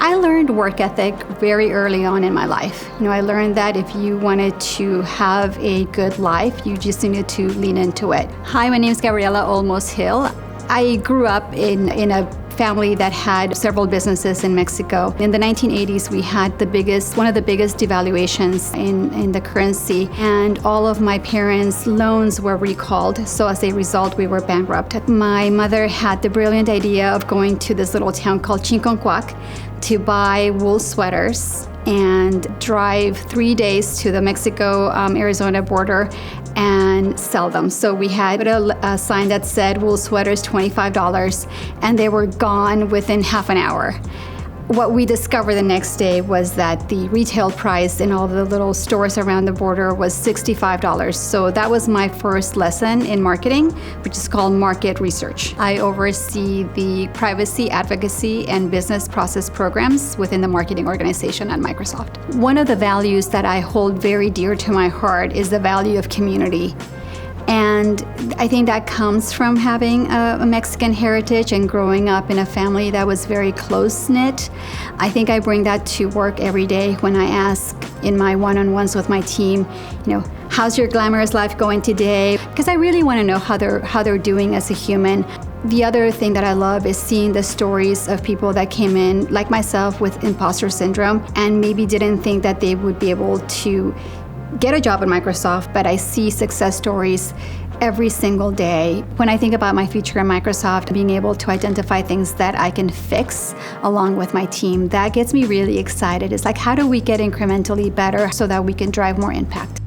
I learned work ethic very early on in my life. I learned that if you wanted to have a good life, you just needed to lean into it. Hi, my name is Gabriela Olmos Hill. I grew up in a family that had several businesses in Mexico. In the 1980s, we had one of the biggest devaluations in the currency, and all of my parents' loans were recalled. So as a result, we were bankrupt. My mother had the brilliant idea of going to this little town called Chinconcuac to buy wool sweaters and drive 3 days to the Mexico-Arizona border and sell them. So we had a sign that said wool sweaters $25, and they were gone within half an hour. What we discovered the next day was that the retail price in all the little stores around the border was $65. So that was my first lesson in marketing, which is called market research. I oversee the privacy, advocacy, and business process programs within the marketing organization at Microsoft. One of the values that I hold very dear to my heart is the value of community. And I think that comes from having a Mexican heritage and growing up in a family that was very close-knit. I think I bring that to work every day when I ask in my one-on-ones with my team, how's your glamorous life going today? Because I really want to know how they're doing as a human. The other thing that I love is seeing the stories of people that came in, like myself, with imposter syndrome and maybe didn't think that they would be able to get a job at Microsoft, but I see success stories every single day. When I think about my future at Microsoft, being able to identify things that I can fix along with my team, that gets me really excited. It's like, how do we get incrementally better so that we can drive more impact?